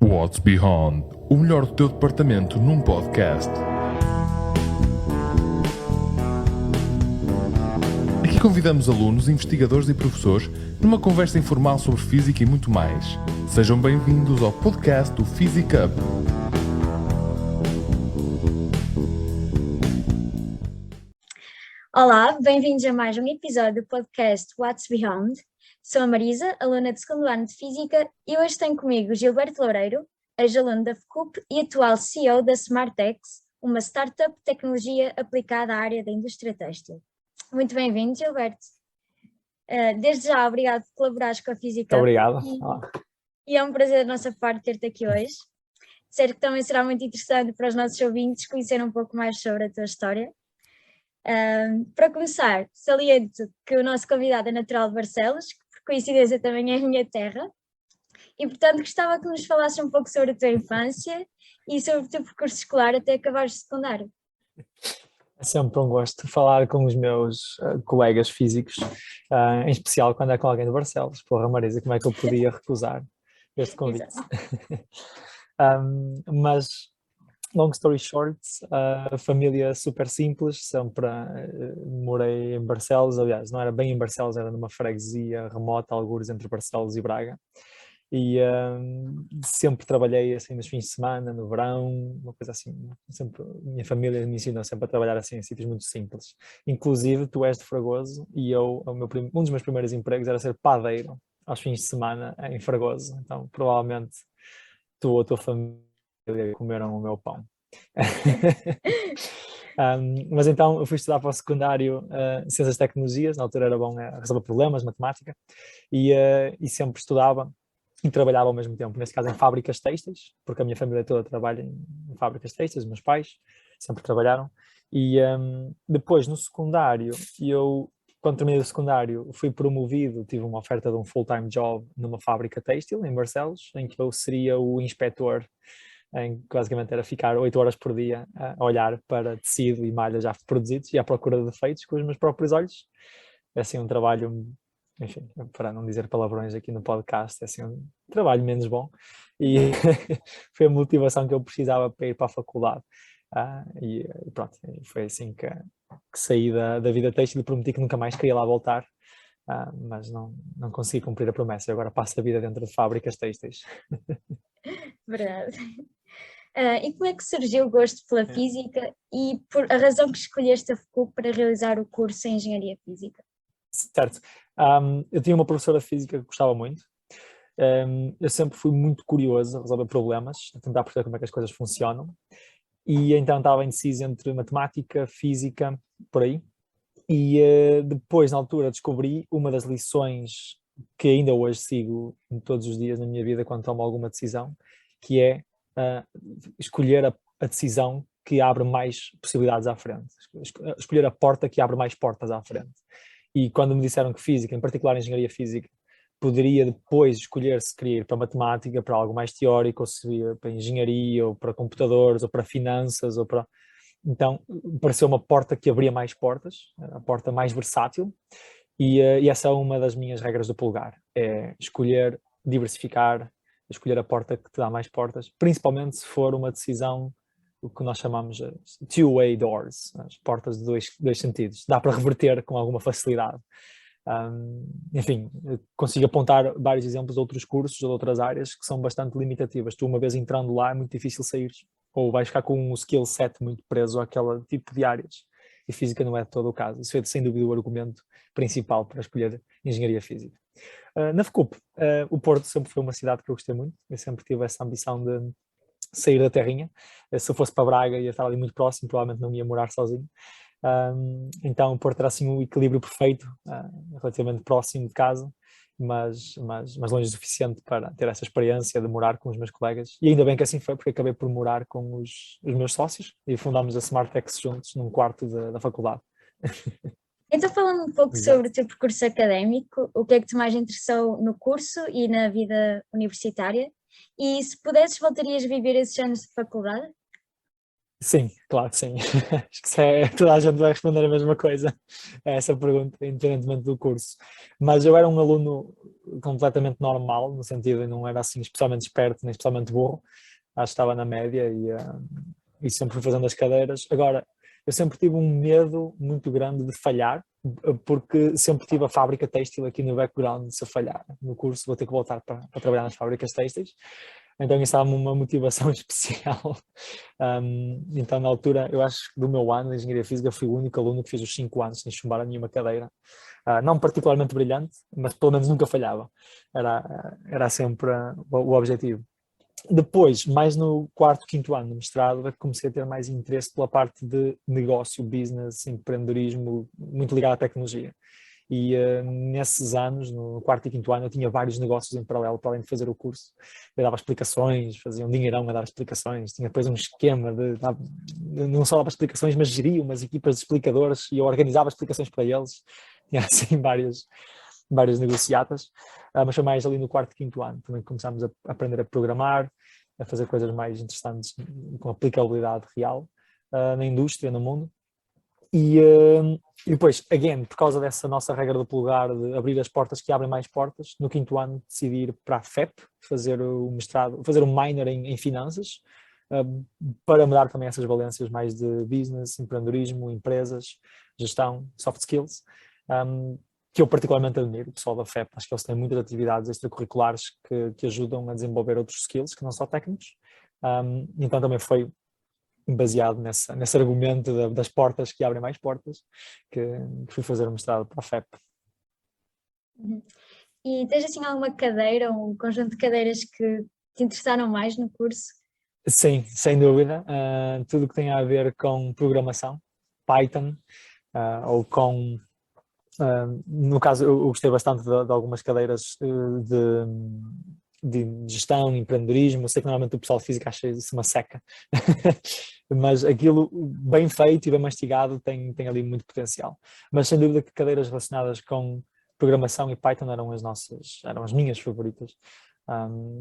What's Beyond, o melhor do teu departamento num podcast. Aqui convidamos alunos, investigadores e professores numa conversa informal sobre física e muito mais. Sejam bem-vindos ao podcast do Physic Hub. Olá, bem-vindos a mais um episódio do podcast What's Beyond. Sou a Marisa, aluna de segundo ano de Física, e hoje tenho comigo Gilberto Loureiro, ex-aluno da FCUP e atual CEO da SmartX, uma startup de tecnologia aplicada à área da indústria têxtil. Muito bem-vindo, Gilberto. Desde já, obrigado por colaborares com a Física. Obrigado. E é um prazer da nossa parte ter-te aqui hoje. Sei que também será muito interessante para os nossos ouvintes conhecer um pouco mais sobre a tua história. Para começar, saliento que o nosso convidado é natural de Barcelos, que por coincidência também é a minha terra, e portanto gostava que nos falasses um pouco sobre a tua infância e sobre o teu percurso escolar até acabares o secundário. É sempre um gosto falar com os meus colegas físicos, em especial quando é com alguém de Barcelos. Porra, Marisa, como é que eu podia recusar este convite? Mas, long story short, a família super simples, sempre morei em Barcelos, aliás, não era bem em Barcelos, era numa freguesia remota, algures entre Barcelos e Braga. E sempre trabalhei assim nos fins de semana, no verão, uma coisa assim. Sempre, minha família me ensinou sempre a trabalhar assim em sítios muito simples. Inclusive, tu és de Fragoso e um dos meus primeiros empregos era ser padeiro aos fins de semana em Fragoso. Então, provavelmente, tu ou a tua família comeram o meu pão. Mas então eu fui estudar para o secundário Ciências e Tecnologias, na altura era bom resolver problemas, matemática, e sempre estudava e trabalhava ao mesmo tempo, nesse caso em fábricas têxteis, porque a minha família toda trabalha em fábricas têxteis, meus pais sempre trabalharam, e depois no secundário, quando terminei o secundário, fui promovido, tive uma oferta de um full-time job numa fábrica têxtil em Barcelos, em que eu seria o inspetor, em que basicamente era ficar 8 horas por dia a olhar para tecido e malha já produzidos e à procura de defeitos com os meus próprios olhos. É assim um trabalho, enfim, para não dizer palavrões aqui no podcast, é assim um trabalho menos bom, e foi a motivação que eu precisava para ir para a faculdade. E pronto, foi assim que saí da vida têxtil e prometi que nunca mais queria lá voltar, mas não consegui cumprir a promessa, e agora passo a vida dentro de fábricas têxteis. Verdade. E como é que surgiu o gosto pela física e por a razão que escolheste a FCUP para realizar o curso em Engenharia Física? Certo. Eu tinha uma professora de física que gostava muito. Eu sempre fui muito curioso a resolver problemas, a tentar perceber como é que as coisas funcionam. E então estava indeciso entre matemática, física, por aí. E depois, na altura, descobri uma das lições que ainda hoje sigo todos os dias na minha vida quando tomo alguma decisão, que é escolher a decisão que abre mais possibilidades à frente. Escolher a porta que abre mais portas à frente. E quando me disseram que física, em particular engenharia física, poderia depois escolher se queria ir para matemática, para algo mais teórico, ou se ia para engenharia, ou para computadores, ou para finanças, ou para... Então, pareceu uma porta que abria mais portas, a porta mais versátil, e essa é uma das minhas regras do polegar, é escolher, diversificar, escolher a porta que te dá mais portas, principalmente se for uma decisão, o que nós chamamos de two-way doors, as portas de dois sentidos. Dá para reverter com alguma facilidade. Enfim, consigo apontar vários exemplos de outros cursos ou de outras áreas que são bastante limitativas. Tu, uma vez entrando lá, é muito difícil sair, ou vais ficar com um skill set muito preso àquele tipo de áreas. E física não é de todo o caso. Isso é, sem dúvida, o argumento principal para escolher engenharia física. Na FCUP, o Porto sempre foi uma cidade que eu gostei muito. Eu sempre tive essa ambição de sair da terrinha. Se eu fosse para Braga ia estar ali muito próximo, provavelmente não ia morar sozinho. Então o Porto era assim um equilíbrio perfeito, relativamente próximo de casa, mas longe o suficiente para ter essa experiência de morar com os meus colegas. E ainda bem que assim foi, porque acabei por morar com os meus sócios e fundámos a SmartX juntos num quarto da faculdade. Então, falando um pouco sobre o teu percurso académico, o que é que te mais interessou no curso e na vida universitária? E se pudesses, voltarias a viver esses anos de faculdade? Sim, claro que sim. Acho que toda a gente vai responder a mesma coisa a essa pergunta, independentemente do curso. Mas eu era um aluno completamente normal, no sentido de não era assim especialmente esperto nem especialmente burro. Acho que estava na média e sempre fui fazendo as cadeiras. Agora, eu sempre tive um medo muito grande de falhar, porque sempre tive a fábrica têxtil aqui no background. Se eu falhar no curso, vou ter que voltar para trabalhar nas fábricas têxteis. Então isso dá-me uma motivação especial. Então, na altura, eu acho que do meu ano de Engenharia Física fui o único aluno que fez os 5 anos sem chumbar a nenhuma cadeira. Não particularmente brilhante, mas pelo menos nunca falhava. Era sempre o objetivo. Depois, mais no quarto, quinto ano do mestrado, é que comecei a ter mais interesse pela parte de negócio, business, empreendedorismo, muito ligado à tecnologia. E nesses anos, no quarto e quinto ano, eu tinha vários negócios em paralelo, para além de fazer o curso. Eu dava explicações, fazia um dinheirão a dar explicações, tinha depois um esquema não só dava explicações, mas geria umas equipas de explicadores e eu organizava explicações para eles. Tinha assim várias negociatas, mas foi mais ali no quarto e quinto ano. Também começámos a aprender a programar, a fazer coisas mais interessantes com aplicabilidade real na indústria, no mundo. E depois, again, por causa dessa nossa regra do polegar de abrir as portas que abrem mais portas, no quinto ano decidi ir para a FEP, fazer o mestrado, fazer um minor em finanças, para me dar também essas valências mais de business, empreendedorismo, empresas, gestão, soft skills, que eu particularmente admiro, o pessoal da FEP. Acho que eles têm muitas atividades extracurriculares que ajudam a desenvolver outros skills que não só técnicos. Então também foi baseado nesse argumento das portas que abrem mais portas, que fui fazer o mestrado para a FEP. E tens assim alguma cadeira ou um conjunto de cadeiras que te interessaram mais no curso? Sim, sem dúvida. Tudo que tem a ver com programação, Python, ou com... no caso, eu gostei bastante de algumas cadeiras de gestão, empreendedorismo. Sei que normalmente o pessoal de física acha isso uma seca, mas aquilo bem feito e bem mastigado tem ali muito potencial. Mas sem dúvida que cadeiras relacionadas com programação e Python eram as minhas favoritas.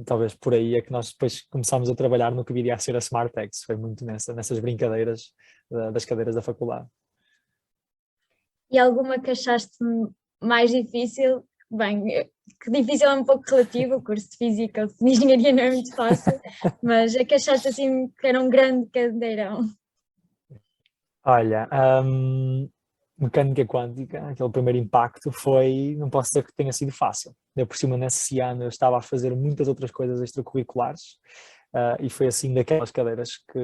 Talvez por aí é que nós depois começámos a trabalhar no que viria a ser a SmartX. Foi muito nessas brincadeiras das cadeiras da faculdade. E alguma que achaste mais difícil? Bem, que difícil é um pouco relativo, o curso de Física ou de Engenharia não é muito fácil, mas é que achaste assim que era um grande cadeirão. Olha, mecânica quântica, aquele primeiro impacto não posso dizer que tenha sido fácil. Eu, por cima, nesse ano eu estava a fazer muitas outras coisas extracurriculares, e foi assim daquelas cadeiras que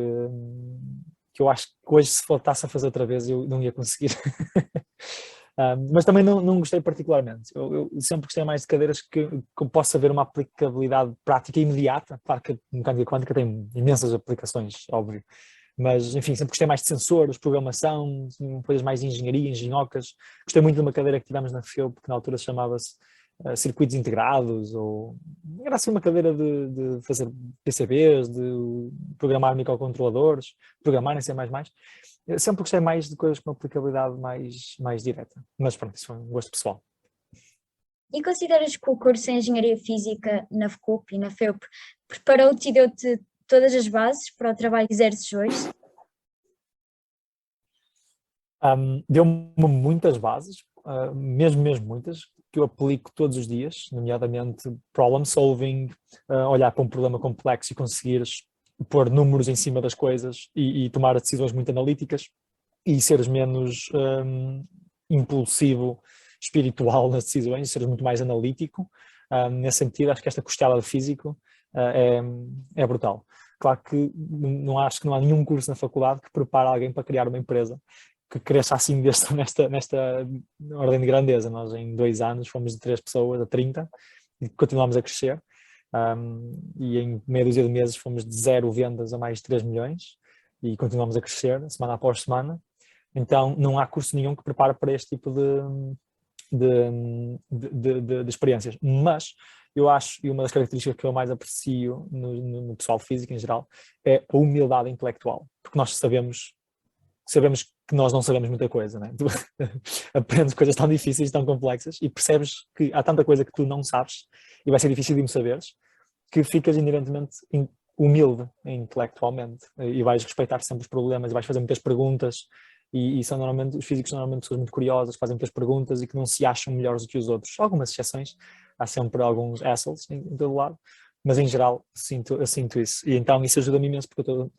eu acho que hoje, se voltasse a fazer outra vez, eu não ia conseguir. Mas também não gostei particularmente. Eu sempre gostei mais de cadeiras que possa haver uma aplicabilidade prática imediata. Claro que a mecânica quântica tem imensas aplicações, óbvio. Mas, enfim, sempre gostei mais de sensores, programação, coisas mais de engenharia, engenhocas. Gostei muito de uma cadeira que tivemos na FEUP, que na altura chamava-se Circuitos Integrados, ou era assim uma cadeira de fazer PCBs, de programar microcontroladores, programar em C++. Eu sempre gostei mais de coisas com uma aplicabilidade mais direta. Mas pronto, isso foi um gosto pessoal. E consideras que o curso em Engenharia Física na FCUP e na FEUP preparou-te e deu-te todas as bases para o trabalho que exerces hoje? Deu-me muitas bases, mesmo muitas, que eu aplico todos os dias, nomeadamente problem solving, olhar para um problema complexo e conseguires pôr números em cima das coisas e tomar decisões muito analíticas e seres menos impulsivo, espiritual nas decisões, seres muito mais analítico. Nesse sentido, acho que esta costelada de físico é brutal. Claro que acho que não há nenhum curso na faculdade que prepare alguém para criar uma empresa que cresça assim nesta ordem de grandeza. Nós em 2 anos fomos de 3 pessoas a 30 e continuamos a crescer. E em meia dúzia de meses fomos de 0 vendas a mais de 3 milhões e continuamos a crescer semana após semana. Então não há curso nenhum que prepare para este tipo de experiências. Mas eu acho, e uma das características que eu mais aprecio no pessoal de física em geral, é a humildade intelectual, porque nós sabemos que nós não sabemos muita coisa, né? Tu aprendes coisas tão difíceis, tão complexas e percebes que há tanta coisa que tu não sabes e vai ser difícil de me saberes, que ficas inerentemente humilde intelectualmente e vais respeitar sempre os problemas e vais fazer muitas perguntas e são normalmente, os físicos são normalmente pessoas muito curiosas, fazem muitas perguntas e que não se acham melhores do que os outros. Algumas exceções, há sempre alguns assholes em todo lado, mas em geral eu sinto isso. E então isso ajuda-me imenso porque eu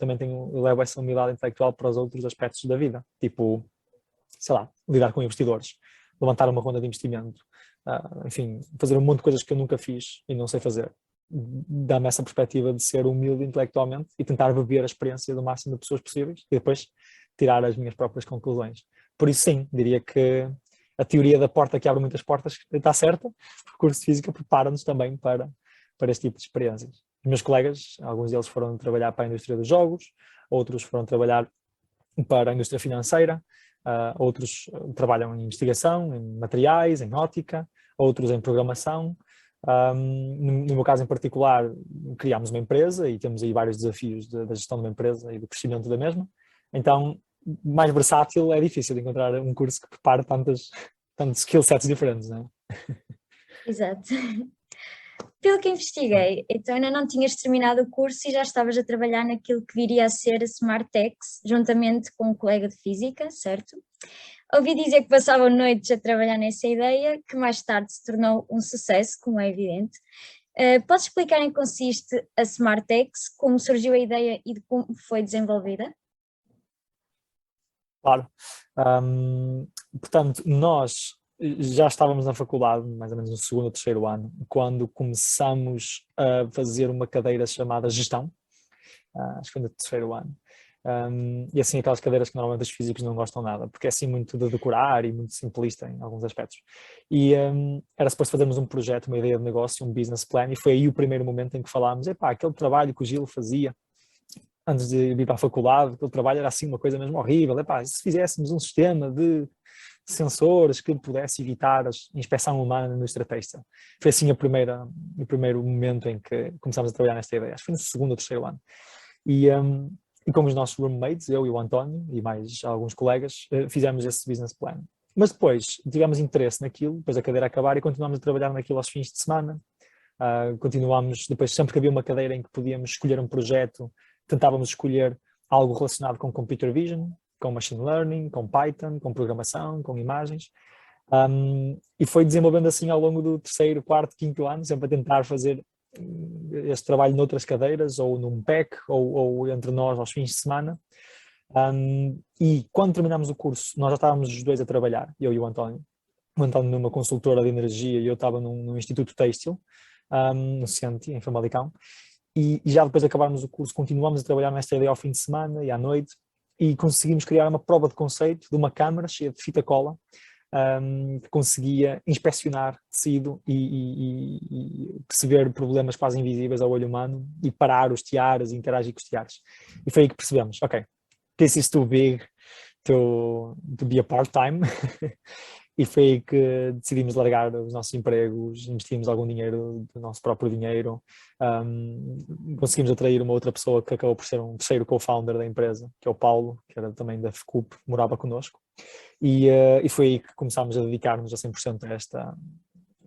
levo essa humildade intelectual para os outros aspectos da vida, tipo, sei lá, lidar com investidores, levantar uma ronda de investimento, enfim, fazer um monte de coisas que eu nunca fiz e não sei fazer. Dá-me essa perspectiva de ser humilde intelectualmente e tentar beber a experiência do máximo de pessoas possíveis e depois tirar as minhas próprias conclusões. Por isso sim, diria que a teoria da porta que abre muitas portas está certa. O curso de Física prepara-nos também para este tipo de experiências. Os meus colegas, alguns deles foram trabalhar para a indústria dos jogos, outros foram trabalhar para a indústria financeira, outros trabalham em investigação, em materiais, em ótica, outros em programação. No meu caso em particular, criámos uma empresa e temos aí vários desafios da gestão de uma empresa e do crescimento da mesma. Então, mais versátil é difícil de encontrar um curso que prepare tantos skill sets diferentes, não é? Exato. Pelo que investiguei, então ainda não tinhas terminado o curso e já estavas a trabalhar naquilo que viria a ser a SmartX, juntamente com um colega de física, certo? Ouvi dizer que passavam noites a trabalhar nessa ideia, que mais tarde se tornou um sucesso, como é evidente. Podes explicar em que consiste a SmartX, como surgiu a ideia e de como foi desenvolvida? Claro. Portanto, nós já estávamos na faculdade, mais ou menos no segundo ou terceiro ano, quando começamos a fazer uma cadeira chamada Gestão, acho que foi no terceiro ano. E assim aquelas cadeiras que normalmente os físicos não gostam nada, porque é assim muito de decorar e muito simplista em alguns aspectos. E era suposto fazermos um projeto, uma ideia de negócio, um business plan, e foi aí o primeiro momento em que falámos, aquele trabalho que o Gil fazia antes de vir para a faculdade, aquele trabalho era assim uma coisa mesmo horrível, se fizéssemos um sistema de sensores que pudesse evitar a inspeção humana na indústria têxtil. Foi assim o primeiro momento em que começámos a trabalhar nesta ideia, acho que foi no segundo ou terceiro ano. E com os nossos roommates, eu e o António e mais alguns colegas, fizemos esse business plan. Mas depois tivemos interesse naquilo, depois da cadeira acabar, e continuámos a trabalhar naquilo aos fins de semana. Continuámos, depois sempre que havia uma cadeira em que podíamos escolher um projeto, tentávamos escolher algo relacionado com computer vision, com machine learning, com Python, com programação, com imagens. E foi desenvolvendo assim ao longo do terceiro, quarto, quinto ano, sempre a tentar fazer este trabalho noutras cadeiras, ou num PEC, ou entre nós aos fins de semana. E quando terminámos o curso, nós já estávamos os dois a trabalhar, eu e o António. O António numa consultora de energia e eu estava num instituto têxtil, no Cienti, em Famalicão. E já depois de acabarmos o curso, continuamos a trabalhar nesta ideia ao fim de semana e à noite, e conseguimos criar uma prova de conceito de uma câmara cheia de fita cola, que conseguia inspecionar tecido e perceber problemas quase invisíveis ao olho humano e parar os tiares e interagir com os tiares. E foi aí que percebemos, this is too big to be a part-time. E foi aí que decidimos largar os nossos empregos, investimos algum dinheiro do nosso próprio dinheiro, conseguimos atrair uma outra pessoa que acabou por ser um terceiro co-founder da empresa, que é o Paulo, que era também da FCUP, morava connosco, e foi aí que começámos a dedicar-nos a 100%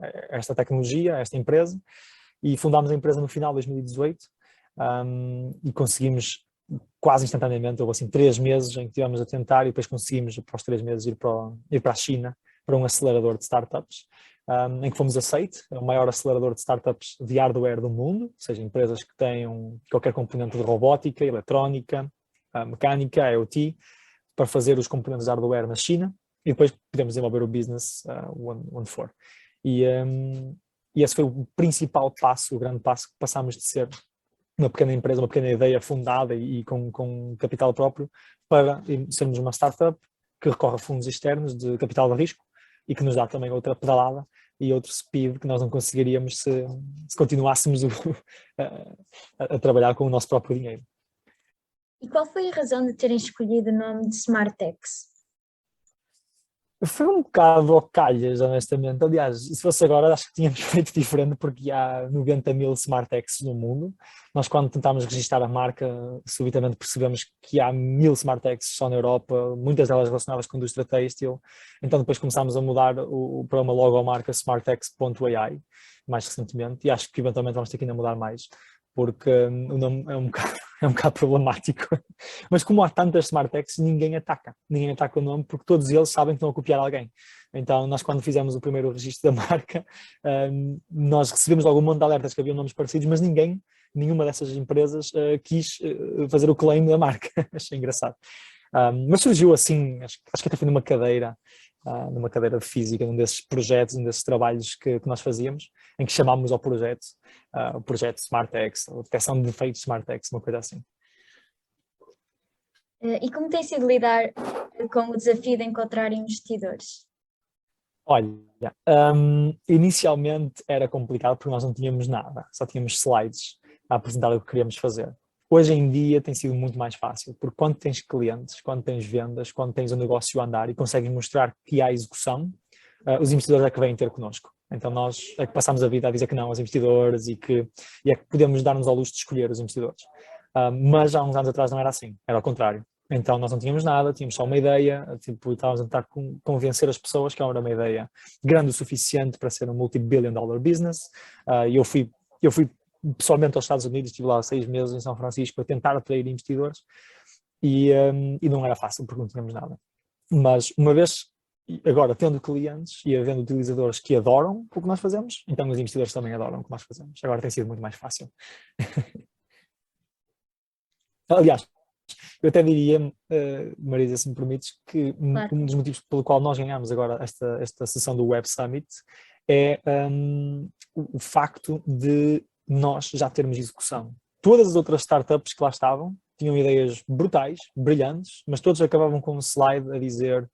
a esta tecnologia, a esta empresa, e fundámos a empresa no final de 2018, e conseguimos quase instantaneamente, houve assim 3 meses em que estivemos a tentar, e depois conseguimos, após 3 meses, ir para a China, para um acelerador de startups, em que fomos aceitos. É o maior acelerador de startups de hardware do mundo, ou seja, empresas que tenham qualquer componente de robótica, eletrónica, mecânica, IoT, para fazer os componentes de hardware na China, e depois podemos desenvolver o business onde for. E esse foi o principal passo, o grande passo, que passámos de ser uma pequena empresa, uma pequena ideia fundada e com capital próprio, para sermos uma startup que recorre a fundos externos de capital de risco e que nos dá também outra pedalada e outro speed que nós não conseguiríamos se continuássemos a trabalhar com o nosso próprio dinheiro. E qual foi a razão de terem escolhido o nome de SmartX? Foi um bocado ao calhas, honestamente. Aliás, se fosse agora, acho que tínhamos feito diferente, porque há 90 mil SmartX no mundo. Nós, quando tentámos registrar a marca, subitamente percebemos que há 1000 SmartX só na Europa, muitas delas relacionadas com a indústria têxtil. Então depois começámos a mudar para uma logomarca SmartX.ai, mais recentemente, e acho que eventualmente vamos ter que ainda mudar mais, porque o nome é um bocado, é um bocado problemático. Mas como há tantas Smart Techs, ninguém ataca o nome, porque todos eles sabem que estão a copiar alguém. Então, nós quando fizemos o primeiro registro da marca, nós recebemos logo um monte de alertas que havia nomes parecidos, mas nenhuma dessas empresas quis fazer o claim da marca. Achei engraçado. Mas surgiu assim, acho que até foi numa cadeira de física, num desses projetos, num desses trabalhos que nós fazíamos, em que chamámos ao projeto, o projeto SmartX, ou detecção de defeitos SmartX, uma coisa assim. E como tem sido lidar com o desafio de encontrar investidores? Olha, inicialmente era complicado porque nós não tínhamos nada, só tínhamos slides a apresentar o que queríamos fazer. Hoje em dia tem sido muito mais fácil, porque quando tens clientes, quando tens vendas, quando tens o negócio a andar e consegues mostrar que há execução, os investidores é que vêm ter connosco. Então nós é que passamos a vida a dizer que não aos investidores e é que podemos dar-nos ao luxo de escolher os investidores. Mas há uns anos atrás não era assim, era ao contrário. Então nós não tínhamos nada, tínhamos só uma ideia, estávamos a tentar convencer as pessoas que era uma ideia grande o suficiente para ser um multi-billion dollar business. Eu fui pessoalmente aos Estados Unidos, estive lá 6 meses em São Francisco a tentar atrair investidores e não era fácil porque não tínhamos nada. Mas uma vez, agora tendo clientes e havendo utilizadores que adoram o que nós fazemos, então os investidores também adoram o que nós fazemos. Agora tem sido muito mais fácil. Aliás, eu até diria, Marisa, se me permites, que Claro. um dos motivos pelo qual nós ganhamos agora esta sessão do Web Summit é o facto de nós já termos execução. Todas as outras startups que lá estavam tinham ideias brutais, brilhantes, mas todos acabavam com um slide a dizer: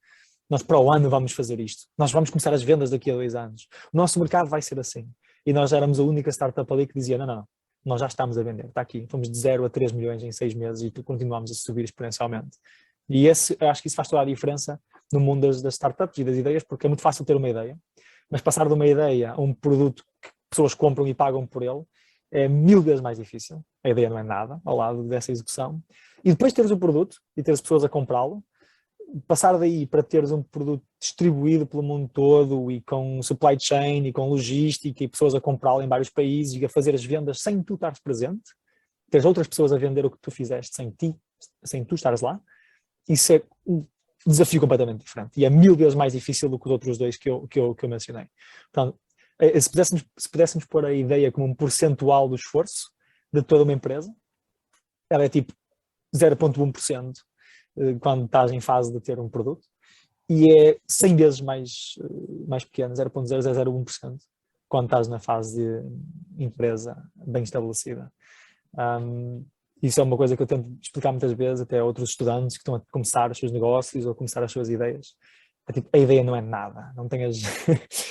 nós para o ano vamos fazer isto, nós vamos começar as vendas daqui a 2 anos, o nosso mercado vai ser assim. E nós éramos a única startup ali que dizia: não, nós já estamos a vender, está aqui, fomos de 0 a 3 milhões em 6 meses e continuamos a subir exponencialmente. E eu acho que isso faz toda a diferença no mundo das startups e das ideias, porque é muito fácil ter uma ideia, mas passar de uma ideia a um produto que pessoas compram e pagam por ele é 1000 vezes mais difícil. A ideia não é nada ao lado dessa execução. E depois teres o produto e teres pessoas a comprá-lo, passar daí para teres um produto distribuído pelo mundo todo e com supply chain e com logística e pessoas a comprá-lo em vários países e a fazer as vendas sem tu estares presente, teres outras pessoas a vender o que tu fizeste sem tu estares lá, isso é um desafio completamente diferente e é 1000 vezes mais difícil do que os outros dois que eu mencionei. Portanto, se pudéssemos pôr a ideia como um percentual do esforço de toda uma empresa, ela é tipo 0,1% quando estás em fase de ter um produto e é 100 vezes mais pequeno, 0,0001%, quando estás na fase de empresa bem estabelecida. Isso é uma coisa que eu tento explicar muitas vezes até a outros estudantes que estão a começar os seus negócios ou a começar as suas ideias. É tipo, a ideia não é nada, não tenhas...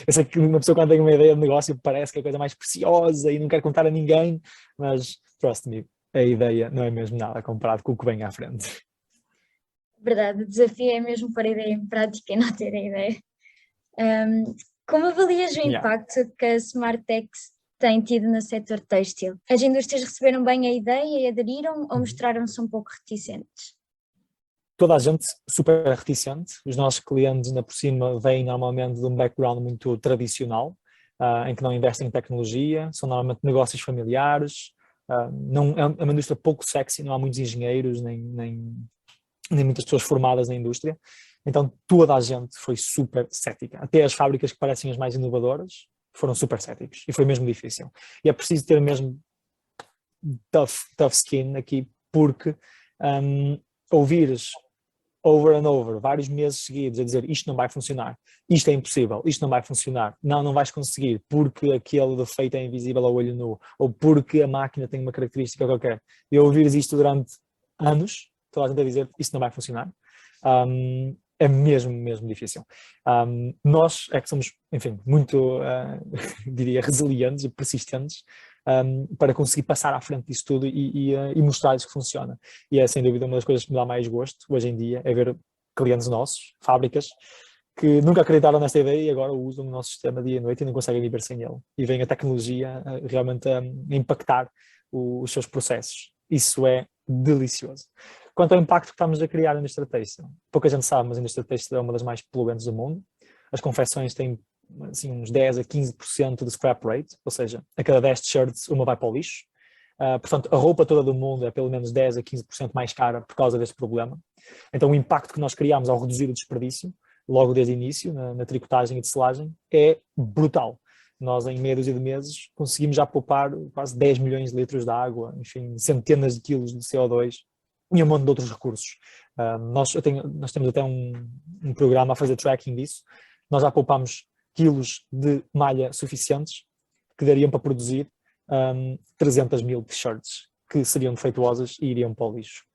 Eu sei que uma pessoa quando tem uma ideia de negócio parece que é a coisa mais preciosa e não quer contar a ninguém, mas trust me, a ideia não é mesmo nada comparado com o que vem à frente. Verdade, o desafio é mesmo pôr a ideia em prática e não ter a ideia. Como avalias o impacto que a SmartX tem tido no setor têxtil? As indústrias receberam bem a ideia e aderiram ou mostraram-se um pouco reticentes? Toda a gente super reticente. Os nossos clientes, ainda por cima, vêm normalmente de um background muito tradicional, em que não investem em tecnologia, são normalmente negócios familiares, não, é uma indústria pouco sexy, não há muitos engenheiros, nem muitas pessoas formadas na indústria. Então toda a gente foi super cética. Até as fábricas que parecem as mais inovadoras foram super céticos e foi mesmo difícil. E é preciso ter mesmo tough skin aqui, porque ouvires over and over, vários meses seguidos a dizer isto não vai funcionar, isto é impossível, isto não vai funcionar, não vais conseguir porque aquele defeito é invisível ao olho nu, ou porque a máquina tem uma característica qualquer, e ouvires isto durante anos, toda a gente a dizer isto não vai funcionar, é mesmo difícil. Nós é que somos, enfim, muito, diria, resilientes e persistentes para conseguir passar à frente disso tudo e mostrar-lhes que funciona. E é sem dúvida uma das coisas que me dá mais gosto hoje em dia, é ver clientes nossos, fábricas, que nunca acreditaram nesta ideia e agora usam o nosso sistema dia e noite e não conseguem viver sem ele. E vem a tecnologia realmente a impactar os seus processos. Isso é delicioso. Quanto ao impacto que estamos a criar na indústria têxtil, pouca gente sabe, mas a indústria têxtil é uma das mais poluentes do mundo. As confecções têm assim, uns 10 a 15% de scrap rate, ou seja, a cada 10 t-shirts uma vai para o lixo. Portanto, a roupa toda do mundo é pelo menos 10 a 15% mais cara por causa deste problema. Então, o impacto que nós criamos ao reduzir o desperdício, logo desde o início, na tricotagem e tecelagem, é brutal. Nós, em meia dúzia de meses, conseguimos já poupar quase 10 milhões de litros de água, enfim, centenas de quilos de CO2 e um monte de outros recursos. Nós temos até um programa a fazer tracking disso. Nós já poupamos quilos de malha suficientes que dariam para produzir 300 mil t-shirts que seriam defeituosas e iriam para o lixo.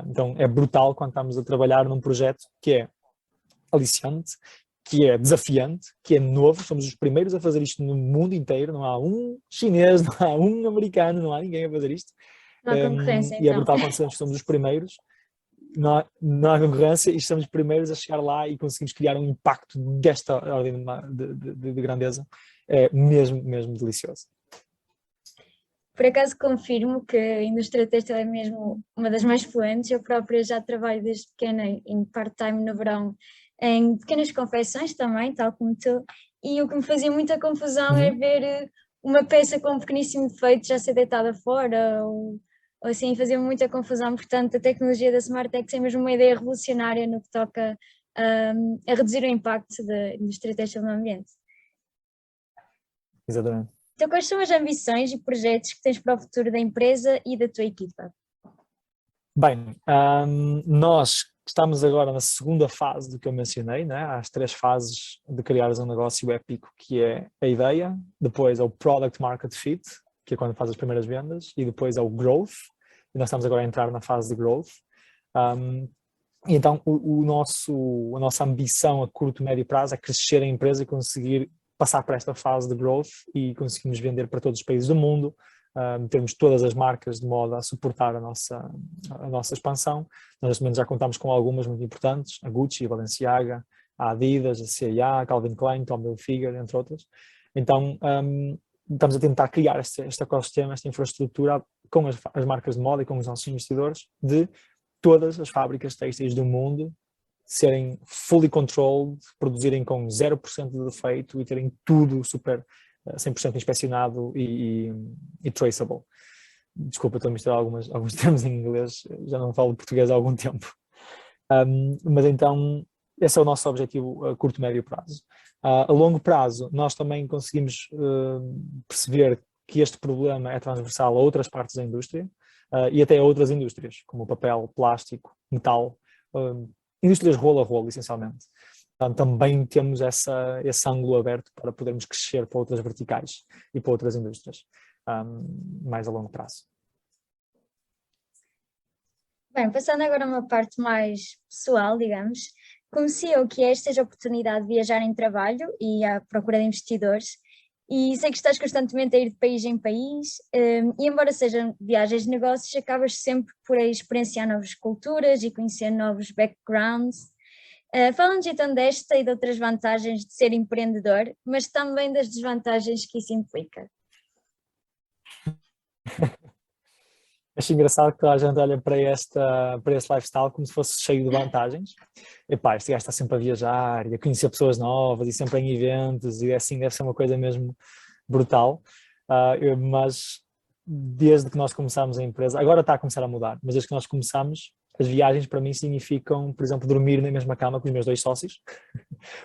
Então é brutal quando estamos a trabalhar num projeto que é aliciante, que é desafiante, que é novo. Somos os primeiros a fazer isto no mundo inteiro. Não há um chinês, não há um americano, não há ninguém a fazer isto. Não há concorrência, e é então. brutal quando sabemos que somos os primeiros. Não há concorrência e estamos os primeiros a chegar lá e conseguimos criar um impacto desta ordem de grandeza. É mesmo delicioso. Por acaso confirmo que a indústria têxtil é mesmo uma das mais fluentes. Eu própria já trabalho desde pequena em part-time no verão, em pequenas confecções também, tal como tu, e o que me fazia muita confusão é ver uma peça com um pequeníssimo defeito já ser deitada fora, ou assim, fazia muita confusão. Portanto, a tecnologia da Smartex é mesmo uma ideia revolucionária no que toca a reduzir o impacto da indústria têxtil no ambiente. Exatamente. Então, quais são as ambições e projetos que tens para o futuro da empresa e da tua equipa? Bem, nós estamos agora na segunda fase do que eu mencionei, né? Há as 3 fases de criares um negócio épico, que é a ideia, depois é o Product Market Fit, que é quando faz as primeiras vendas, e depois é o Growth, e nós estamos agora a entrar na fase de Growth. Então, a nossa ambição a curto e médio prazo é crescer a empresa e conseguir passar para esta fase de growth e conseguimos vender para todos os países do mundo, termos todas as marcas de moda a suportar a nossa expansão. Nós neste momento já contamos com algumas muito importantes, a Gucci, a Balenciaga, a Adidas, a C&A, a Calvin Klein, Tommy Hilfiger, entre outras. Então estamos a tentar criar este ecossistema, esta infraestrutura com as marcas de moda e com os nossos investidores de todas as fábricas têxteis do mundo serem fully controlled, produzirem com 0% de defeito e terem tudo super 100% inspecionado e traceable. Desculpa, estou a misturar alguns termos em inglês, já não falo português há algum tempo. Mas então, esse é o nosso objetivo a curto e médio prazo. A longo prazo, nós também conseguimos perceber que este problema é transversal a outras partes da indústria e até a outras indústrias, como papel, plástico, metal, indústrias rolo a rolo, essencialmente. Portanto, também temos esse ângulo aberto para podermos crescer para outras verticais e para outras indústrias, mais a longo prazo. Bem, passando agora a uma parte mais pessoal, digamos, como CEO que és, tens a oportunidade de viajar em trabalho e à procura de investidores, e sei que estás constantemente a ir de país em país, e embora sejam viagens de negócios, acabas sempre por experienciar novas culturas e conhecer novos backgrounds. Fala-nos então desta e de outras vantagens de ser empreendedor, mas também das desvantagens que isso implica. Acho engraçado que toda a gente olha para esse lifestyle como se fosse cheio de vantagens. Epá, este gajo está sempre a viajar e a conhecer pessoas novas e sempre em eventos e assim deve ser uma coisa mesmo brutal. Mas desde que nós começámos a empresa, agora está a começar a mudar, mas desde que nós começámos, as viagens para mim significam, por exemplo, dormir na mesma cama com os meus 2 sócios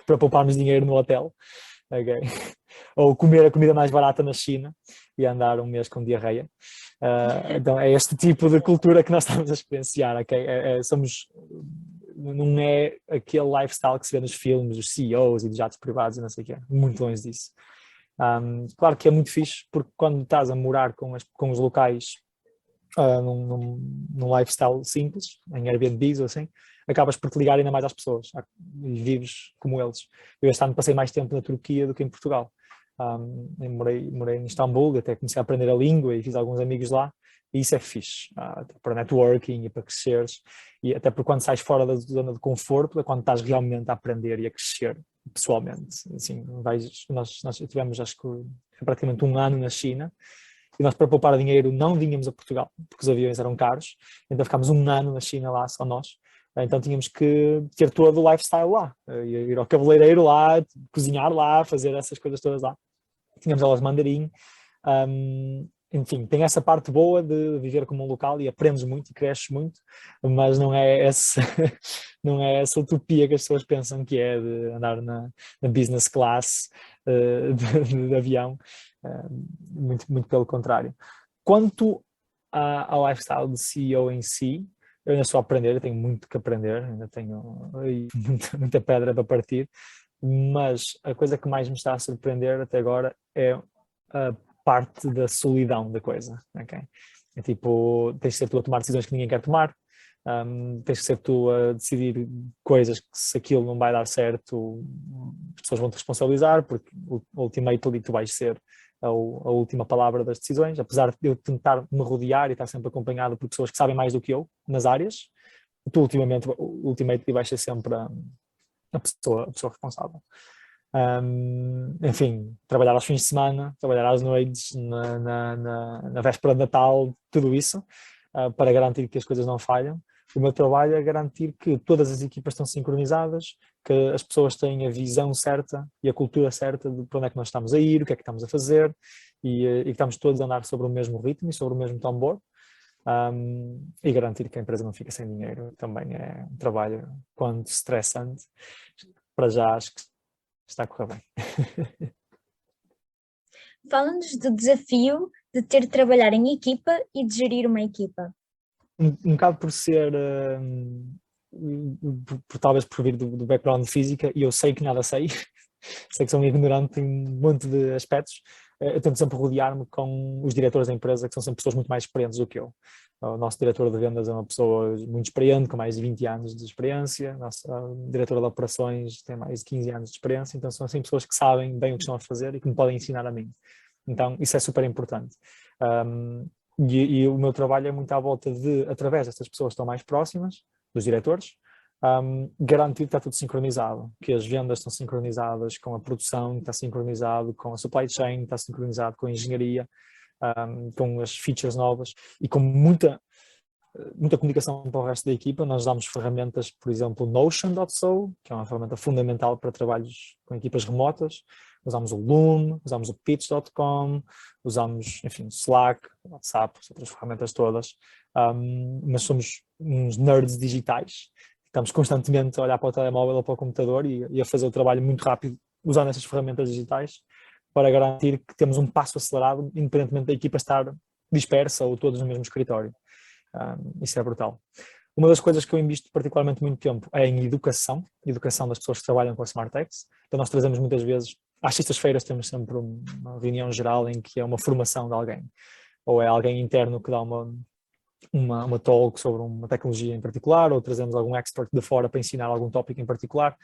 para pouparmos dinheiro no hotel. Okay. Ou comer a comida mais barata na China e andar um mês com diarreia. Então é este tipo de cultura que nós estamos a experienciar, ok? Não é aquele lifestyle que se vê nos filmes dos CEOs e dos jatos privados e não sei o quê, muito longe disso. Claro que é muito fixe porque quando estás a morar com os locais num lifestyle simples, em Airbnbs ou assim, acabas por te ligar ainda mais às pessoas e vives como eles. Eu este ano passei mais tempo na Turquia do que em Portugal. Eu morei em Istambul, até comecei a aprender a língua e fiz alguns amigos lá, e isso é fixe, para networking e para cresceres, e até porque quando sais fora da zona de conforto é quando estás realmente a aprender e a crescer pessoalmente. Assim, nós tivemos, acho que praticamente 1 ano na China, e nós para poupar dinheiro não vinhamos a Portugal, porque os aviões eram caros, então ficámos 1 ano na China lá, só nós. Então tínhamos que ter todo o lifestyle lá, ir ao cabeleireiro lá, cozinhar lá, fazer essas coisas todas lá. Tínhamos aulas de mandarim, enfim, tem essa parte boa de viver como um local e aprendes muito e cresces muito, mas não é não é essa utopia que as pessoas pensam que é de andar na business class de avião, muito pelo contrário. Quanto ao lifestyle de CEO em si, eu ainda estou a aprender, eu tenho muito que aprender, ainda tenho muita pedra para partir, mas a coisa que mais me está a surpreender até agora é a parte da solidão da coisa, ok? É tipo, tens de ser tu a tomar decisões que ninguém quer tomar, tens de ser tu a decidir coisas que, se aquilo não vai dar certo, as pessoas vão te responsabilizar, porque ultimately tu vais ser a última palavra das decisões, apesar de eu tentar me rodear e estar sempre acompanhado por pessoas que sabem mais do que eu nas áreas, tu ultimately vais ser sempre a pessoa responsável. Enfim, trabalhar aos fins de semana, trabalhar às noites, na véspera de Natal, tudo isso, para garantir que as coisas não falham. O meu trabalho é garantir que todas as equipas estão sincronizadas, que as pessoas têm a visão certa e a cultura certa de para onde é que nós estamos a ir, o que é que estamos a fazer, e que estamos todos a andar sobre o mesmo ritmo e sobre o mesmo tambor. E garantir que a empresa não fica sem dinheiro também é um trabalho, quando estressante. Para já acho que está a correr bem. Fala-nos do desafio de ter de trabalhar em equipa e de gerir uma equipa. Um bocado por ser, talvez por vir do background de física, e eu sei que nada sei, sei que sou um ignorante em um monte de aspectos, eu tento sempre rodear-me com os diretores da empresa, que são sempre pessoas muito mais experientes do que eu. O nosso diretor de vendas é uma pessoa muito experiente, com mais de 20 anos de experiência, a nossa diretora de operações tem mais de 15 anos de experiência, então são assim pessoas que sabem bem o que estão a fazer e que me podem ensinar a mim. Então isso é super importante. E o meu trabalho é muito à volta de, através destas pessoas que estão mais próximas, dos diretores, garantir que está tudo sincronizado, que as vendas estão sincronizadas com a produção, está sincronizado com a supply chain, está sincronizado com a engenharia, com as features novas e com muita comunicação para o resto da equipa. Nós usamos ferramentas, por exemplo, Notion.so, que é uma ferramenta fundamental para trabalhos com equipas remotas. Usamos o Loom, usamos o Pitch.com, usamos, enfim, Slack, WhatsApp, outras ferramentas todas. Mas somos uns nerds digitais. Estamos constantemente a olhar para o telemóvel ou para o computador e a fazer o trabalho muito rápido usando essas ferramentas digitais para garantir que temos um passo acelerado, independentemente da equipa estar dispersa ou todos no mesmo escritório. Isso é brutal. Uma das coisas que eu invisto particularmente muito tempo é em educação das pessoas que trabalham com a SmartX. Então nós trazemos muitas vezes, às sextas-feiras temos sempre uma reunião geral em que é uma formação de alguém, ou é alguém interno que dá uma talk sobre uma tecnologia em particular, ou trazemos algum expert de fora para ensinar algum tópico em particular.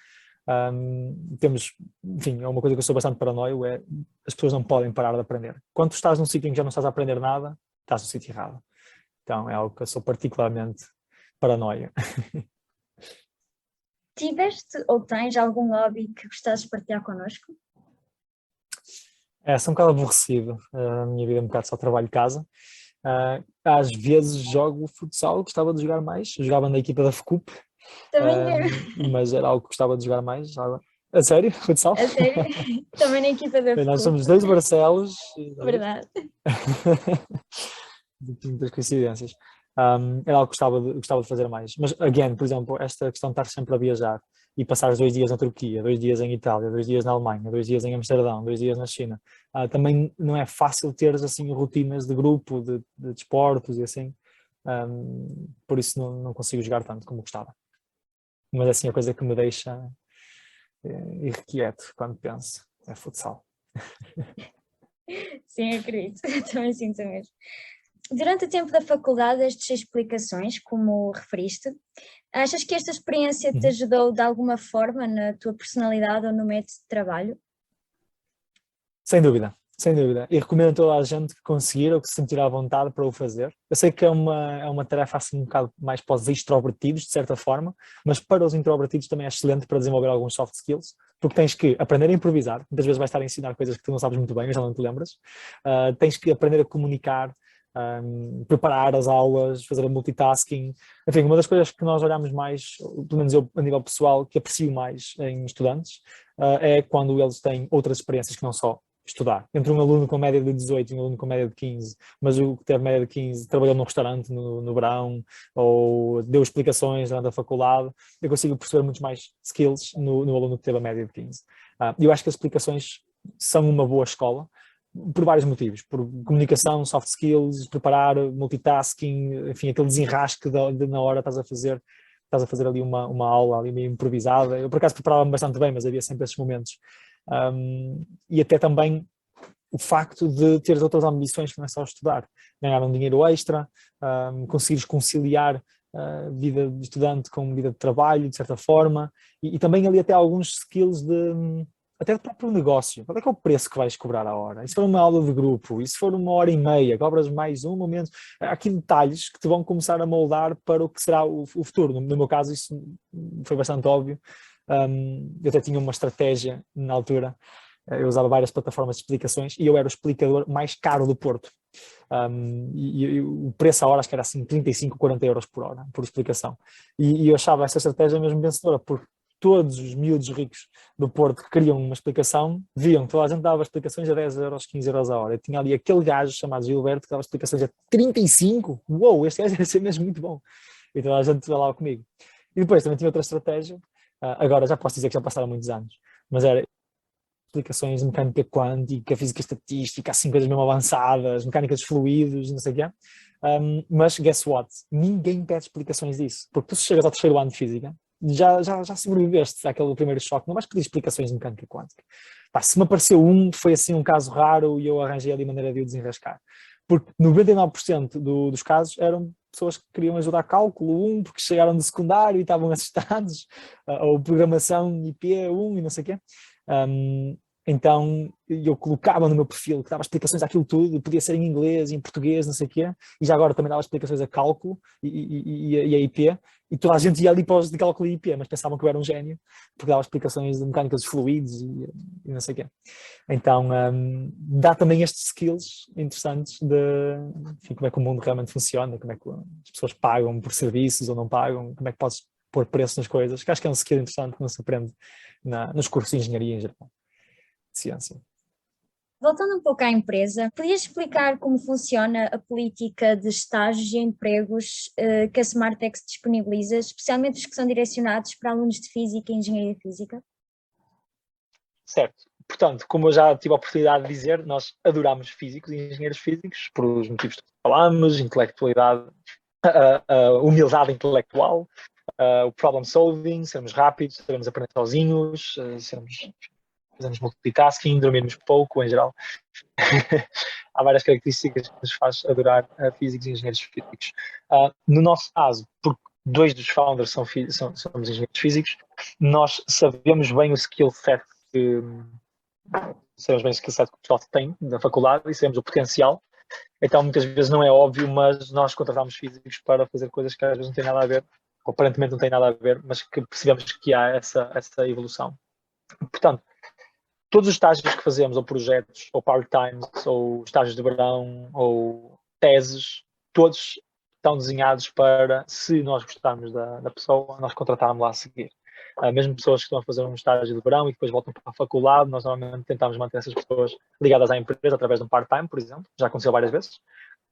Enfim, é uma coisa que eu sou bastante paranoico, é as pessoas não podem parar de aprender. Quando estás num sítio em que já não estás a aprender nada, estás no sítio errado. Então é algo que eu sou particularmente paranoia. Tiveste ou tens algum hobby que gostasses de partilhar connosco? Sou um bocado aborrecido. A minha vida é um bocado só trabalho de casa. Às vezes jogo futsal, gostava de jogar mais. Eu jogava na equipa da FCUP. Também eu. Mas era algo que gostava de jogar mais. A sério? Futsal? A sério? Também na equipa da Nós FCUP. somos 2 Barcelos. Verdade. Muitas coincidências. Era algo que gostava de fazer mais. Mas, again, por exemplo, esta questão de estar sempre a viajar e passar 2 dias na Turquia, 2 dias em Itália, 2 dias na Alemanha, 2 dias em Amsterdão, 2 dias na China, também não é fácil teres assim rotinas de grupo, de desportos e assim. Por isso não consigo jogar tanto como gostava. Mas assim, a coisa que me deixa irrequieto quando penso é futsal. Sim, acredito. Também sinto mesmo. Durante o tempo da faculdade, estas explicações, como referiste, achas que esta experiência te ajudou de alguma forma na tua personalidade ou no método de trabalho? Sem dúvida. E recomendo a toda a gente que conseguir ou que se sentir à vontade para o fazer. Eu sei que é uma tarefa assim um bocado mais para os extrovertidos, de certa forma, mas para os introvertidos também é excelente para desenvolver alguns soft skills, porque tens que aprender a improvisar. Muitas vezes vais estar a ensinar coisas que tu não sabes muito bem, já não te lembras. Tens que aprender a comunicar, preparar as aulas, fazer a multitasking. Enfim, uma das coisas que nós olhamos mais, pelo menos eu a nível pessoal, que aprecio mais em estudantes, é quando eles têm outras experiências que não só estudar. Entre um aluno com média de 18 e um aluno com média de 15, mas o que teve média de 15 trabalhou num restaurante no verão, ou deu explicações durante a faculdade, eu consigo perceber muitos mais skills no aluno que teve a média de 15. Eu acho que as explicações são uma boa escola, por vários motivos, por comunicação, soft skills, preparar, multitasking, enfim, aquele desenrasque na hora estás a fazer ali uma aula ali meio improvisada. Eu por acaso preparava-me bastante bem, mas havia sempre esses momentos. E até também o facto de teres outras ambições que não é só estudar, ganhar um dinheiro extra, conseguires conciliar vida de estudante com vida de trabalho, de certa forma, e também ali até alguns skills até do próprio negócio. Qual é que é o preço que vais cobrar a hora? E se for uma aula de grupo, e se for 1h30, cobras mais um ou menos? Há aqui detalhes que te vão começar a moldar para o que será o futuro. No meu caso isso foi bastante óbvio. Eu até tinha uma estratégia na altura, eu usava várias plataformas de explicações e eu era o explicador mais caro do Porto. E o preço à hora acho que era assim 35, 40 euros por hora, por explicação. E eu achava essa estratégia mesmo vencedora, porque todos os miúdos ricos do Porto que queriam uma explicação, viam que toda a gente dava explicações a 10 euros, 15 euros a hora. Eu tinha ali aquele gajo chamado Gilberto que dava explicações a 35. Uou, este gajo deve ser mesmo muito bom. E toda a gente falava comigo. E depois também tinha outra estratégia, agora já posso dizer que já passaram muitos anos, mas era explicações de mecânica quântica, física estatística, assim coisas mesmo avançadas, mecânica dos fluidos, não sei o quê. Mas guess what? Ninguém pede explicações disso, porque tu chegas ao terceiro ano de física, já sobreviveste àquele primeiro choque, não vais pedir explicações de mecânica quântica. Pá, se me apareceu foi assim um caso raro e eu arranjei ali maneira de o desenrascar. Porque 99% dos casos eram pessoas que queriam ajudar cálculo 1 porque chegaram do secundário e estavam assustados, ou programação IP 1 e não sei o quê. Então eu colocava no meu perfil que dava explicações àquilo tudo, podia ser em inglês, em português, não sei o quê, e já agora também dava explicações a cálculo e a IP, e toda a gente ia ali para os de cálculo e IP, mas pensavam que eu era um gênio, porque dava explicações de mecânica dos fluidos e não sei o quê. Então dá também estes skills interessantes enfim, como é que o mundo realmente funciona, como é que as pessoas pagam por serviços ou não pagam, como é que podes pôr preço nas coisas, que acho que é um skill interessante que não se aprende nos cursos de engenharia em geral, de ciência. Voltando um pouco à empresa, podias explicar como funciona a política de estágios e empregos que a Smartex disponibiliza, especialmente os que são direcionados para alunos de Física e Engenharia Física? Certo. Portanto, como eu já tive a oportunidade de dizer, nós adoramos físicos e engenheiros físicos, por os motivos que falámos, intelectualidade, humildade intelectual, o problem solving, sermos rápidos, sabemos aprender sozinhos, fazemos multitasking, dormirmos pouco em geral. Há várias características que nos faz adorar físicos e engenheiros físicos. No nosso caso, porque 2 dos founders somos engenheiros físicos, nós sabemos bem o skill set que o pessoal tem da faculdade e sabemos o potencial. Então muitas vezes não é óbvio, mas nós contratamos físicos para fazer coisas que às vezes não têm nada a ver, ou aparentemente não têm nada a ver, mas que percebemos que há essa evolução. Portanto, todos os estágios que fazemos, ou projetos, ou part-times, ou estágios de verão, ou teses, todos estão desenhados para, se nós gostarmos da pessoa, nós contratarmos lá a seguir. Mesmo pessoas que estão a fazer um estágio de verão e depois voltam para a faculdade, nós normalmente tentamos manter essas pessoas ligadas à empresa através de um part-time, por exemplo, já aconteceu várias vezes,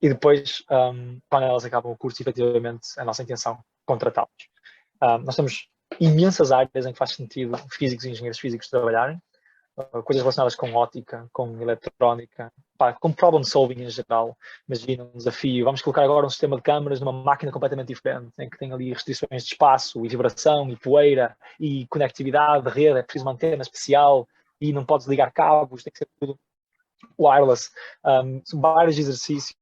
e depois, quando elas acabam o curso, efetivamente, a nossa intenção é contratá-los. Nós temos imensas áreas em que faz sentido físicos e engenheiros físicos trabalharem, coisas relacionadas com óptica, com eletrónica, com problem solving em geral. Imagina um desafio, vamos colocar agora um sistema de câmaras numa máquina completamente diferente, em que tem ali restrições de espaço, e vibração, e poeira, e conectividade de rede, é preciso uma antena especial, e não podes ligar cabos, tem que ser tudo wireless. São vários exercícios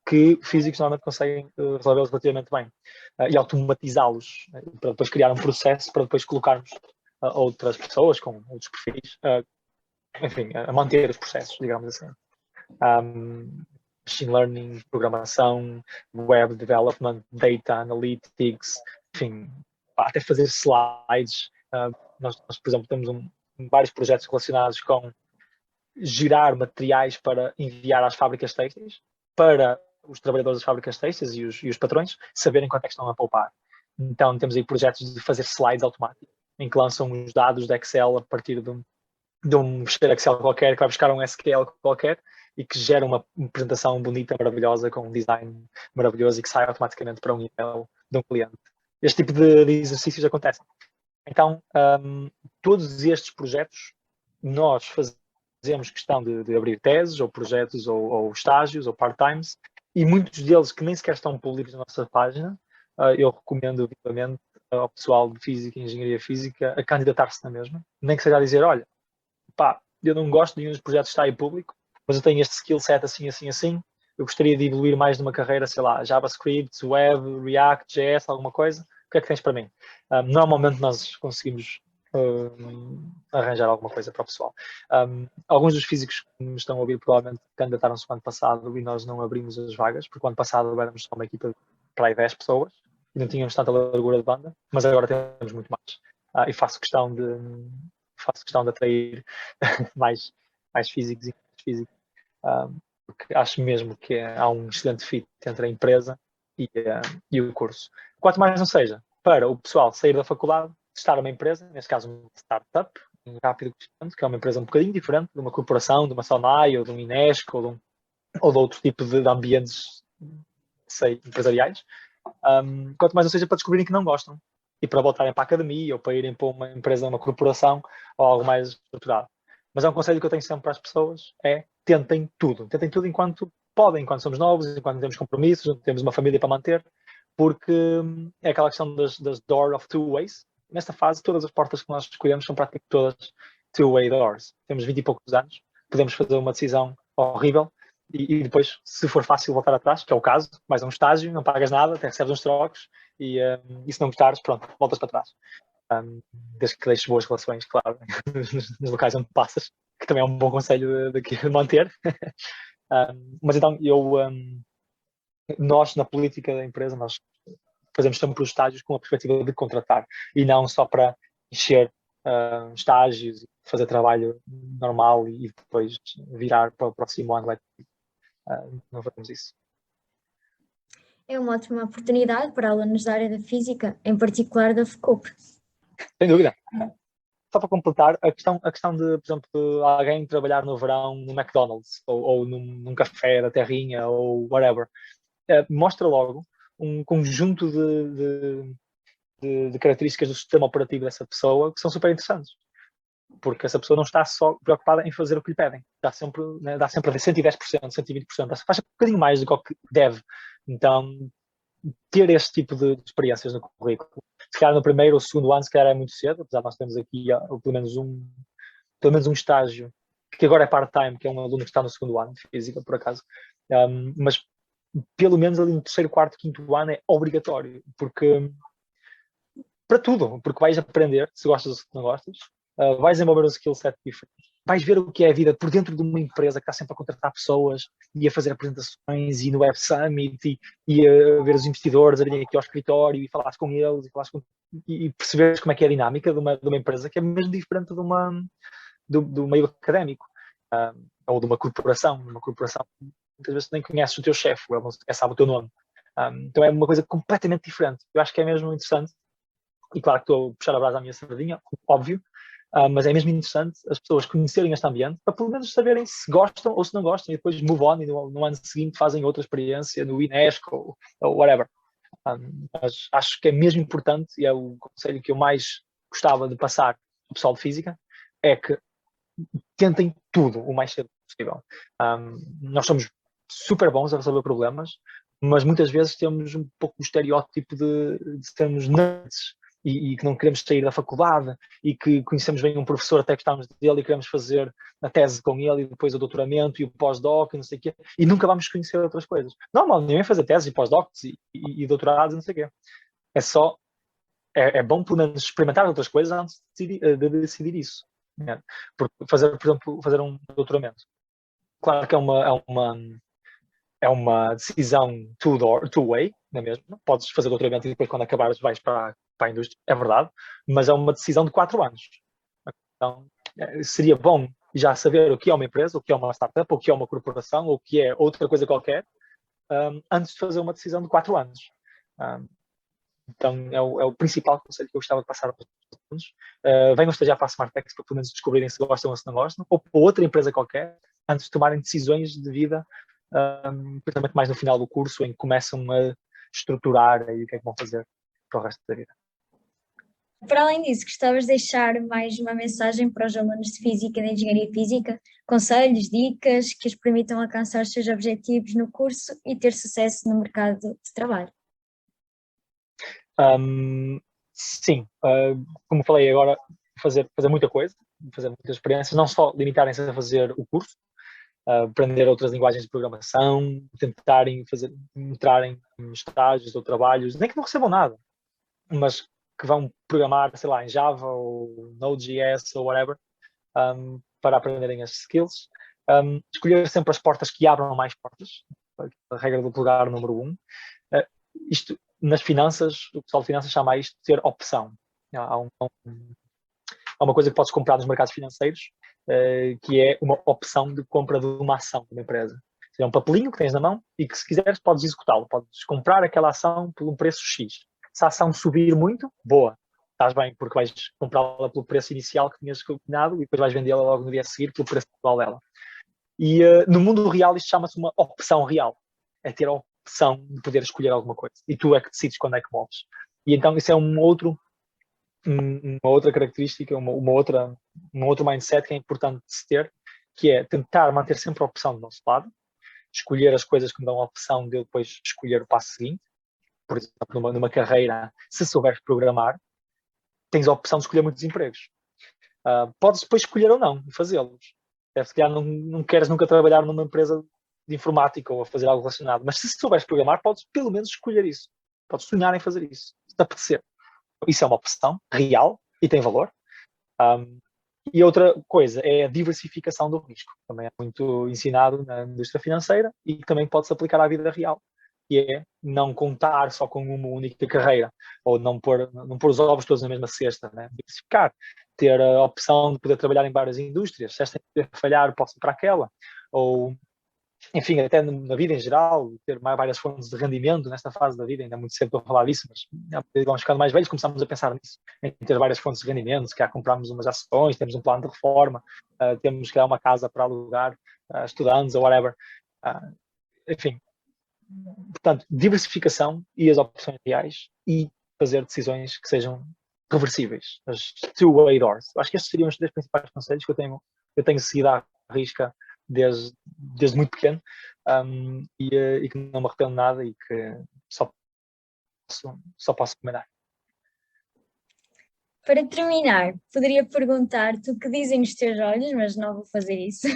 que físicos normalmente conseguem resolvê-los relativamente bem, e automatizá-los, para depois criar um processo, para depois colocarmos outras pessoas com outros perfis, enfim, a manter os processos, digamos assim. Machine learning, programação, web development, data analytics, enfim, até fazer slides. Nós, por exemplo, temos vários projetos relacionados com gerar materiais para enviar às fábricas têxteis, para os trabalhadores das fábricas têxteis e os patrões saberem quanto é que estão a poupar. Então temos aí projetos de fazer slides automáticos, em que lançam os dados de Excel a partir de de um fecheiro Excel qualquer, que vai buscar um SQL qualquer e que gera uma apresentação bonita, maravilhosa, com um design maravilhoso e que sai automaticamente para um e-mail de um cliente. Este tipo de exercícios acontecem. Então, todos estes projetos, nós fazemos questão de abrir teses, ou projetos, ou estágios, ou part-times, e muitos deles que nem sequer estão públicos na nossa página, eu recomendo vivamente ao pessoal de Física e Engenharia Física a candidatar-se na mesma, nem que seja a dizer, olha, pá, eu não gosto de nenhum dos projetos que está aí público, mas eu tenho este skill set assim, assim, assim, eu gostaria de evoluir mais numa carreira, sei lá, JavaScript, Web, React, JS, alguma coisa, o que é que tens para mim? Normalmente nós conseguimos arranjar alguma coisa para o pessoal. Alguns dos físicos que me estão a ouvir provavelmente candidataram-se no ano passado e nós não abrimos as vagas, porque o ano passado éramos só uma equipa para aí 10 pessoas e não tínhamos tanta largura de banda, mas agora temos muito mais. E faço questão de atrair mais físicos e mais físicos, porque acho mesmo que há um excelente fit entre a empresa e o curso. Quanto mais não seja, para o pessoal sair da faculdade, estar numa empresa, neste caso uma startup, um rápido crescimento, que é uma empresa um bocadinho diferente de uma corporação, de uma Sonai, ou de um Inesco, ou de outro tipo de ambientes, sei, empresariais. Quanto mais não seja para descobrirem que não gostam e para voltarem para a academia ou para irem para uma empresa, uma corporação ou algo mais estruturado. Mas é um conselho que eu tenho sempre para as pessoas, é tentem tudo enquanto podem, enquanto somos novos, enquanto temos compromissos, temos uma família para manter, porque é aquela questão das door of two ways. Nesta fase, todas as portas que nós escolhemos são praticamente todas two-way doors. Temos 20 e poucos anos, podemos fazer uma decisão horrível e depois, se for fácil voltar atrás, que é o caso, mais um estágio, não pagas nada, até recebes uns trocos e se não gostares, pronto, voltas para trás. Desde que deixes boas relações, claro, nos locais onde passas, que também é um bom conselho de manter. Mas então, nós, na política da empresa, nós fazemos sempre os estágios com a perspectiva de contratar e não só para encher estágios, fazer trabalho normal e depois virar para o próximo ano. Não fazemos isso. É uma ótima oportunidade para alunos da área da Física, em particular da FCUP. Sem dúvida. Só para completar, a questão de, por exemplo, de alguém trabalhar no verão no McDonald's ou num café da terrinha ou whatever, mostra logo um conjunto de características do sistema operativo dessa pessoa que são super interessantes. Porque essa pessoa não está só preocupada em fazer o que lhe pedem. Dá sempre a 110%, 120%. Faz um bocadinho mais do que deve. Então, ter este tipo de experiências no currículo, se calhar no primeiro ou segundo ano, se calhar é muito cedo, apesar de nós termos aqui pelo menos um estágio, que agora é part-time, que é um aluno que está no segundo ano de Física, por acaso. Mas pelo menos ali no terceiro, quarto, quinto ano é obrigatório, porque para tudo, porque vais aprender, se gostas ou se não gostas, vais desenvolver um skill set diferente, vais ver o que é a vida por dentro de uma empresa que está sempre a contratar pessoas e a fazer apresentações e no Web Summit e a ver os investidores a virem aqui ao escritório e falares com eles e perceberes como é que é a dinâmica de uma empresa que é mesmo diferente do meio académico ou de uma corporação. Uma corporação, muitas vezes nem conheces o teu chefe, ele não sequer sabe o teu nome. Então é uma coisa completamente diferente. Eu acho que é mesmo interessante. E claro que estou a puxar a brasa à minha sardinha, óbvio, mas é mesmo interessante as pessoas conhecerem este ambiente para pelo menos saberem se gostam ou se não gostam e depois move on e no ano seguinte fazem outra experiência no Inesco ou whatever. Mas acho que é mesmo importante e é o conselho que eu mais gostava de passar ao pessoal de Física, é que tentem tudo o mais cedo possível. Nós somos super bons a resolver problemas, mas muitas vezes temos um pouco o estereótipo de sermos nerds e que não queremos sair da faculdade e que conhecemos bem um professor até gostamos dele e queremos fazer a tese com ele e depois o doutoramento e o pós-doc e não sei o quê, e nunca vamos conhecer outras coisas. Normal, ninguém fazer tese e pós-docs e doutorados e não sei o quê. É bom pelo menos experimentar outras coisas antes de decidir isso. Né? Porque fazer, por exemplo, fazer um doutoramento. Claro que é uma decisão two-way, não é mesmo? Podes fazer doutoramento e depois quando acabares vais para a indústria, é verdade, mas é uma decisão de 4 anos. Então, seria bom já saber o que é uma empresa, o que é uma startup, o que é uma corporação, ou o que é outra coisa qualquer, antes de fazer uma decisão de 4 anos. Então é o principal conselho que eu gostava de passar para os alunos. Venham estagiar para a Smartex para pelo menos descobrirem se gostam ou se não gostam, ou para outra empresa qualquer, antes de tomarem decisões de vida, principalmente mais no final do curso, em que começam a estruturar aí o que é que vão fazer para o resto da vida. Para além disso, gostavas de deixar mais uma mensagem para os alunos de Física e de Engenharia Física? Conselhos, dicas que os permitam alcançar os seus objetivos no curso e ter sucesso no mercado de trabalho? Sim, como falei agora, fazer muita coisa, fazer muitas experiências, não só limitarem-se a fazer o curso, aprender outras linguagens de programação, tentarem entrarem em estágios ou trabalhos, nem que não recebam nada, mas que vão programar, sei lá, em Java ou Node.js ou whatever, para aprenderem as skills. Escolher sempre as portas que abram mais portas, a regra do lugar número 1. Isto, nas finanças, o pessoal de finanças chama isto de ter opção. Há uma coisa que podes comprar nos mercados financeiros, que é uma opção de compra de uma ação de uma empresa. É um papelinho que tens na mão e que, se quiseres, podes executá-lo. Podes comprar aquela ação por um preço X. Se a ação subir muito, boa, estás bem, porque vais comprá-la pelo preço inicial que tinhas combinado e depois vais vendê-la logo no dia a seguir pelo preço atual dela. E no mundo real isto chama-se uma opção real. É ter a opção de poder escolher alguma coisa. E tu é que decides quando é que moves. E então isso é uma outra característica, um outro mindset que é importante de se ter, que é tentar manter sempre a opção do nosso lado, escolher as coisas que me dão a opção de eu depois escolher o passo seguinte. Por exemplo, numa carreira, se souberes programar, tens a opção de escolher muitos empregos. Podes depois escolher ou não fazê-los. Se calhar não queres nunca trabalhar numa empresa de informática ou a fazer algo relacionado, mas se souberes programar, podes pelo menos escolher isso. Podes sonhar em fazer isso, se te apetecer. Isso é uma opção real e tem valor. E outra coisa é a diversificação do risco. Também é muito ensinado na indústria financeira e que também pode-se aplicar à vida real. Que é não contar só com uma única carreira, ou não pôr os ovos todos na mesma cesta, né? Diversificar, ter a opção de poder trabalhar em várias indústrias, se esta falhar, posso ir para aquela, ou, enfim, até na vida em geral, ter várias fontes de rendimento nesta fase da vida, ainda é muito cedo para falar disso, mas vamos ficando mais velhos, começamos a pensar nisso, em ter várias fontes de rendimento, se quer comprarmos umas ações, temos um plano de reforma, temos que dar uma casa para alugar, estudantes ou whatever, enfim. Portanto, diversificação e as opções reais e fazer decisões que sejam reversíveis, as two-way doors. Acho que estes seriam os 3 principais conselhos que eu tenho seguido à risca desde muito pequeno, e que não me arrependo nada e que só posso recomendar. Para terminar, poderia perguntar-te o que dizem os teus olhos, mas não vou fazer isso.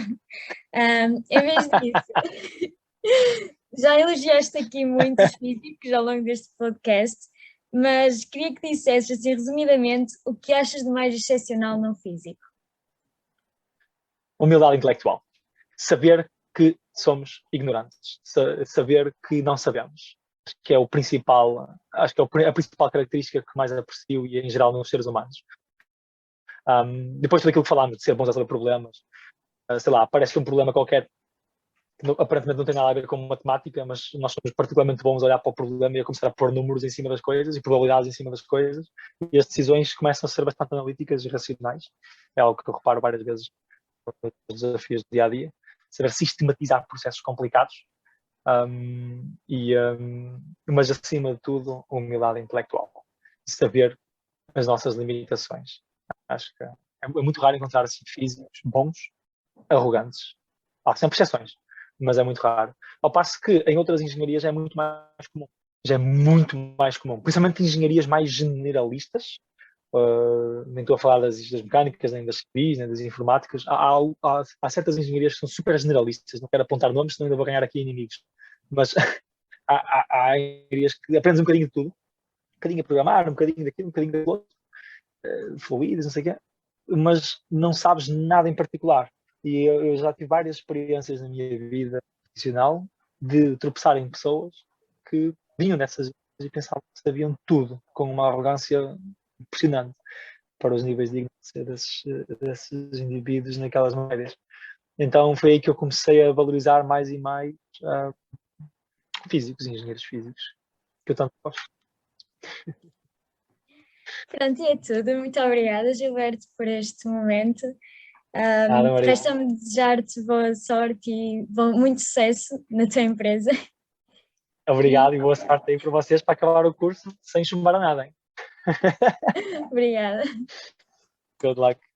Em vez disso, já elogiaste aqui muitos físicos ao longo deste podcast, mas queria que dissesses, assim, resumidamente, o que achas de mais excepcional num físico? Humildade intelectual. Saber que somos ignorantes. Saber que não sabemos. Acho que é a principal característica que mais aprecio e em geral nos seres humanos. Depois tudo aquilo que falámos de ser bons a resolver problemas, sei lá, parece um problema qualquer que aparentemente não tem nada a ver com matemática, mas nós somos particularmente bons a olhar para o problema e a começar a pôr números em cima das coisas e probabilidades em cima das coisas, e as decisões começam a ser bastante analíticas e racionais. É algo que eu reparo várias vezes nos desafios do dia-a-dia. Saber sistematizar processos complicados, mas acima de tudo, humildade intelectual. Saber as nossas limitações. Acho que é muito raro encontrar assim, físicos bons, arrogantes. Há sempre exceções, mas é muito raro. Ao passo que em outras engenharias é muito mais comum. Já é muito mais comum. Principalmente engenharias mais generalistas. Nem estou a falar das mecânicas, nem das civis, nem das informáticas. Há certas engenharias que são super generalistas. Não quero apontar nomes, senão ainda vou ganhar aqui inimigos. Mas há engenharias que aprendes um bocadinho de tudo. Um bocadinho a programar, um bocadinho daquilo, um bocadinho daquilo outro. Fluidos, não sei o quê. Mas não sabes nada em particular. E eu já tive várias experiências na minha vida profissional de tropeçar em pessoas que vinham nessas e pensavam que sabiam tudo, com uma arrogância impressionante para os níveis de ignorância desses indivíduos naquelas matérias. Então foi aí que eu comecei a valorizar mais e mais físicos e engenheiros físicos, que eu tanto gosto. Pronto, e é tudo. Muito obrigada, Gilberto, por este momento. Nada, Maria. Resta-me desejar-te boa sorte e muito sucesso na tua empresa. Obrigado e boa sorte aí para vocês para acabar o curso sem chumbar a nada, hein? Obrigada. Good luck.